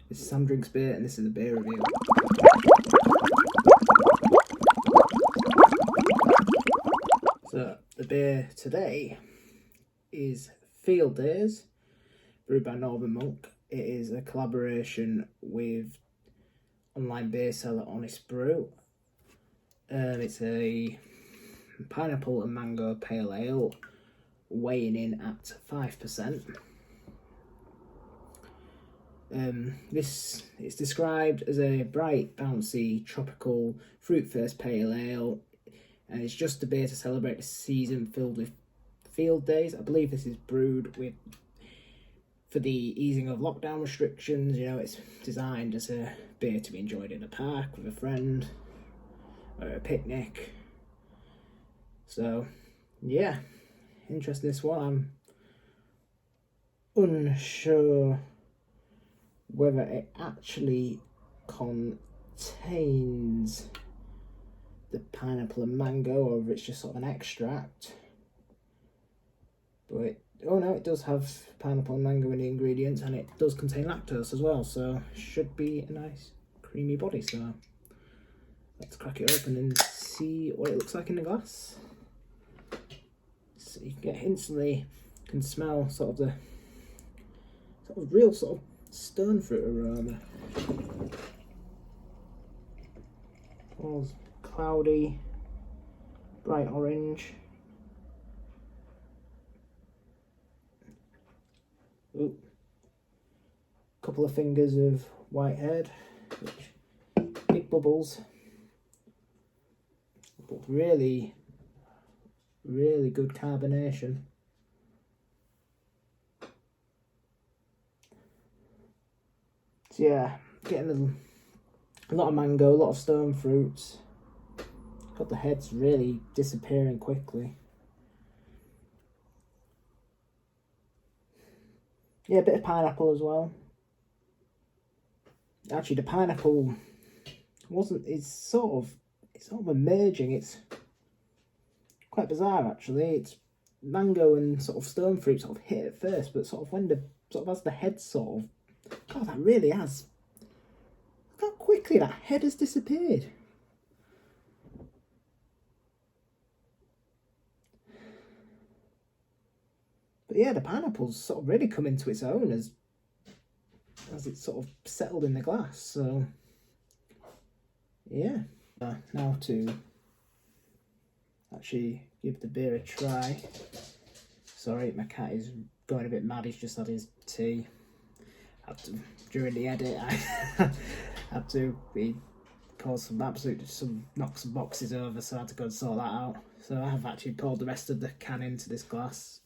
This is Sam Drinks Beer, and this is a beer review. So, the beer today is Field Days, brewed by Northern Monk. It is a collaboration with online beer seller Honest Brew. It's a pineapple and mango pale ale, weighing in at 5%. This is described as a bright, bouncy, tropical, fruit-first pale ale, and it's just a beer to celebrate a season filled with field days. I believe this is brewed for the easing of lockdown restrictions. You know, it's designed as a beer to be enjoyed in a park with a friend or a picnic. So, yeah, interesting this one. I'm unsure whether it actually contains the pineapple and mango, or if it's just sort of an extract. But it does have pineapple and mango in the ingredients, and it does contain lactose as well, so should be a nice creamy body. So let's crack it open and see what it looks like in the glass. So you can smell sort of real sort of stone fruit aroma. Smells cloudy, bright orange. Ooh. Couple of fingers of white head, big bubbles, but really good carbonation. So yeah, getting a lot of mango, a lot of stone fruits. Got the heads really disappearing quickly. Yeah, a bit of pineapple as well. Actually, the pineapple it's sort of emerging. It's quite bizarre, actually. It's mango and sort of stone fruit sort of hit at first, but sort of when as the head sort of, God, that really has. Look how quickly that head has disappeared. But yeah, the pineapple's sort of really come into its own as it's sort of settled in the glass. So yeah, now to actually give the beer a try. Sorry, my cat is going a bit mad. He's just had his tea. During the edit, I had to knock some boxes over, so I had to go and sort that out. So I have actually poured the rest of the can into this glass.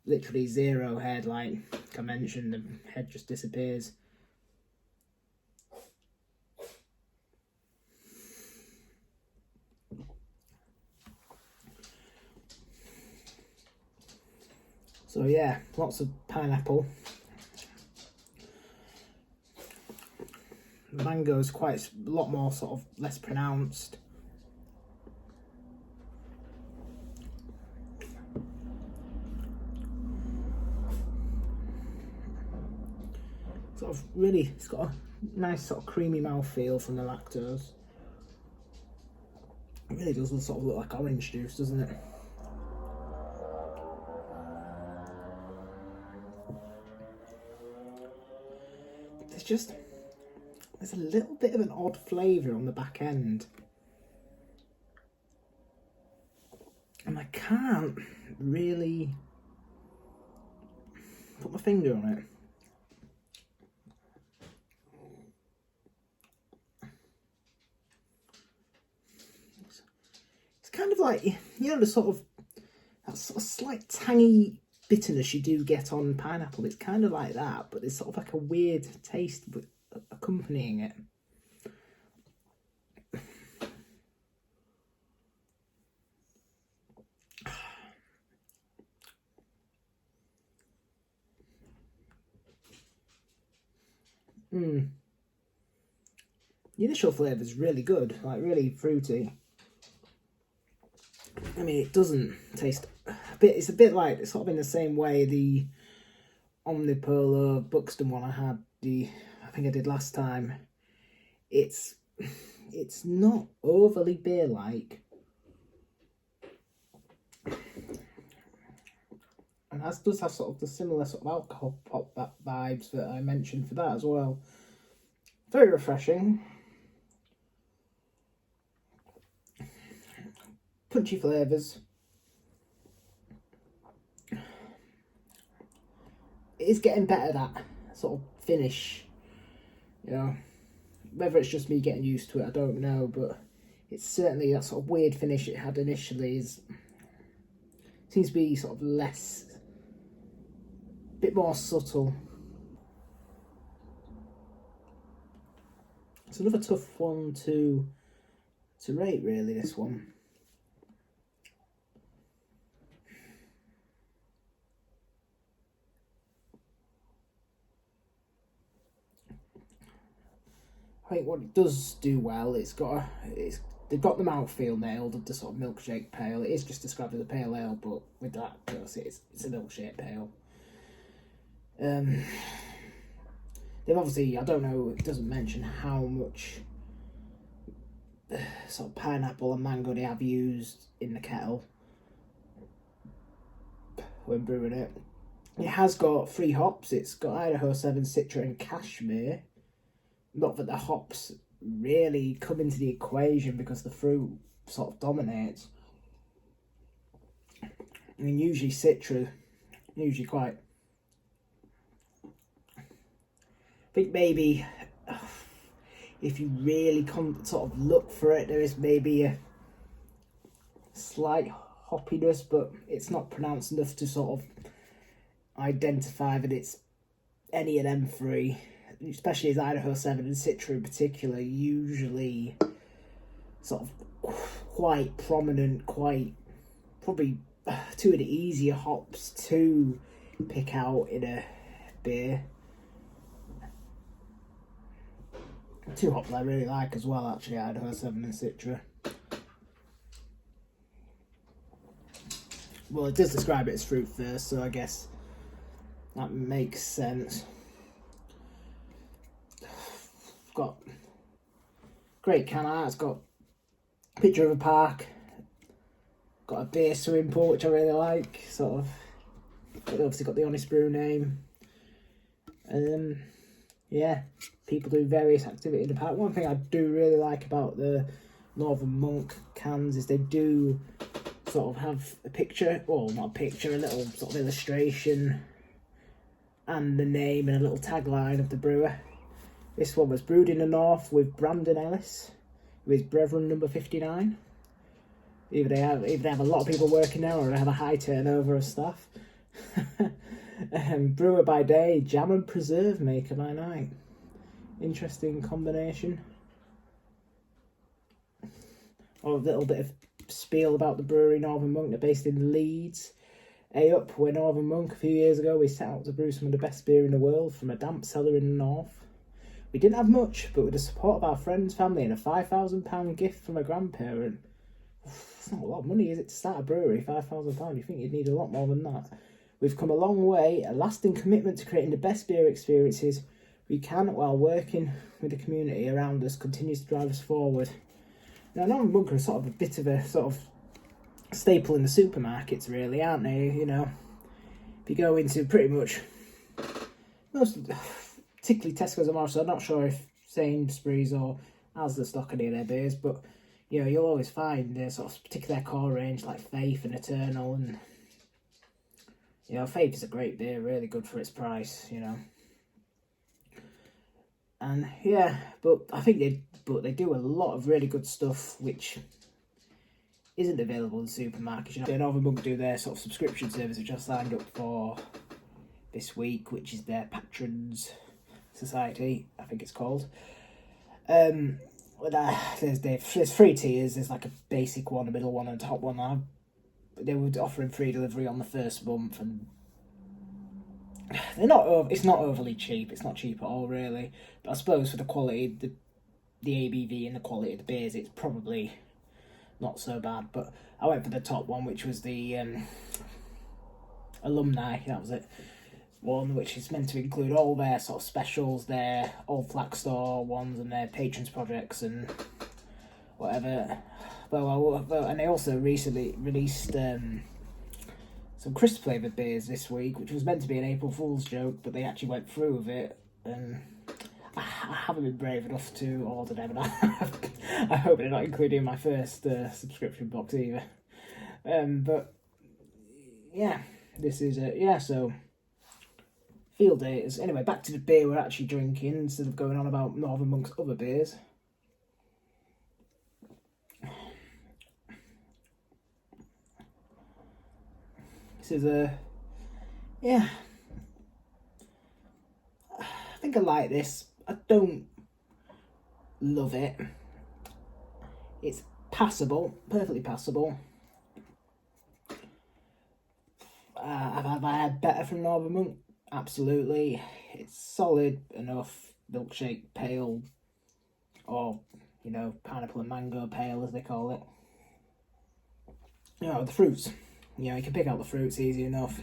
Literally zero head, like I mentioned, the head just disappears. So yeah, lots of pineapple. The mango is quite a lot more sort of less pronounced. It's got a nice sort of creamy mouthfeel from the lactose. It really does sort of look like orange juice, doesn't it? There's a little bit of an odd flavour on the back end, and I can't really put my finger on it. It's kind of like, the sort of that sort of slight tangy bitterness you do get on pineapple. It's kind of like that, but there's sort of like a weird taste accompanying it. The initial flavour is really good, like really fruity. I mean, it doesn't taste it's a bit like, sort of in the same way the Omnipolo Buxton one I had, I think I did last time, it's not overly beer-like. And that does have sort of the similar sort of alcohol pop that vibes that I mentioned for that as well. Very refreshing. Punchy flavours. It is getting better, that sort of finish. You know, whether it's just me getting used to it, I don't know, but it's certainly that sort of weird finish it had initially seems to be sort of less, a bit more subtle. It's another tough one to rate, really, this one. I think what it does do well, they've got the mouthfeel nailed, the sort of milkshake pale. It is just described as a pale ale, but with that, it's a milkshake pale. They've obviously, I don't know, it doesn't mention how much sort of pineapple and mango they have used in the kettle when brewing it. It has got 3 hops. It's got Idaho 7, Citra and Cashmere. Not that the hops really come into the equation because the fruit sort of dominates. I mean, usually Citra, quite... I think maybe if you really sort of look for it, there is maybe a slight hoppiness, but it's not pronounced enough to sort of identify that it's any of them 3. Especially as Idaho 7 and Citra in particular, usually sort of quite prominent, quite probably 2 of the easier hops to pick out in a beer. 2 hops I really like as well, actually, Idaho 7 and Citra. Well, it does describe it as fruit first, so I guess that makes sense. Got great can art. It's got a picture of a park, got a beer swimming pool which I really like, sort of. Obviously got the Honest Brew name. Yeah, people do various activity in the park. One thing I do really like about the Northern Monk cans is they do sort of have a picture, well, not a picture, a little sort of illustration and the name and a little tagline of the brewer. This one was brewed in the north with Brandon Ellis, who is Brethren number 59. Either they have a lot of people working there or they have a high turnover of staff. Brewer by day, jam and preserve maker by night. Interesting combination. Oh, a little bit of spiel about the brewery Northern Monk. They're based in Leeds. Up, we're Northern Monk. A few years ago, we set out to brew some of the best beer in the world from a damp cellar in the north. We didn't have much, but with the support of our friends, family, and a £5,000 gift from a grandparent, it's not a lot of money, is it, to start a brewery? £5,000. You think you'd need a lot more than that. We've come a long way, a lasting commitment to creating the best beer experiences we can while working with the community around us continues to drive us forward. Now, Northern Monk are sort of a bit of a sort of staple in the supermarkets, really, aren't they? You know, if you go into pretty much most, particularly Tesco's and Morrisons, I'm not sure if Sainsbury's or Asda stock any of their beers, but you know, you'll always find their sort of particular core range like Faith and Eternal, and you know, Faith is a great beer, really good for its price, you know. And yeah, but I think they do a lot of really good stuff which isn't available in supermarkets. You know, Northern Monk do their sort of subscription service, which I signed up for this week, which is their Patrons Society, I think it's called. There's 3 tiers. There's like a basic one, a middle one, and a top one. They were offering free delivery on the first month, and it's not overly cheap. It's not cheap at all, really. But I suppose for the quality, the ABV and the quality of the beers, it's probably not so bad. But I went for the top one, which was the alumni. That was it. one, which is meant to include all their sort of specials, their old Flax Store ones, and their patrons projects and whatever. And they also recently released some crisp flavoured beers this week, which was meant to be an April Fool's joke, but they actually went through with it, and I haven't been brave enough to order them, and I hope they're not included in my first subscription box either. But yeah, this is so field days. Anyway, back to the beer we're actually drinking instead of going on about Northern Monk's other beers. This is I think I like this. I don't love it. It's passable, perfectly passable. Have I had better from Northern Monk? Absolutely. It's solid enough milkshake pale, or pineapple and mango pale as they call it. The fruits. You can pick out the fruits easy enough.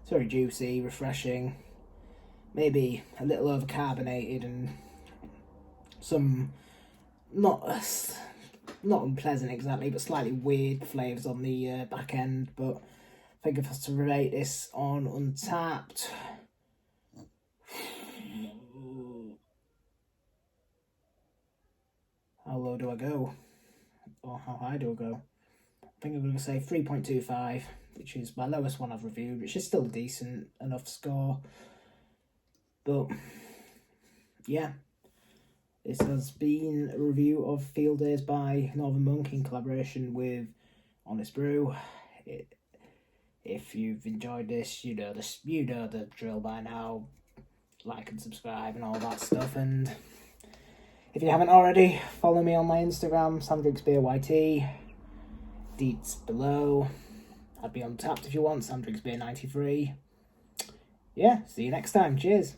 It's very juicy, refreshing, maybe a little overcarbonated, and some not unpleasant exactly, but slightly weird flavours on the back end. But I think if I was to rate this on Untappd, how low do I go? Or how high do I go? I think I'm going to say 3.25, which is my lowest one I've reviewed, which is still a decent enough score. But yeah, this has been a review of Field Days by Northern Monk in collaboration with Honest Brew. If you've enjoyed this, you know the drill by now. Like and subscribe and all that stuff. And if you haven't already, follow me on my Instagram, SamDrinksBeerYT. Deets below. I'd be Untappd if you want, SamDrinksBeer93. Yeah, see you next time. Cheers.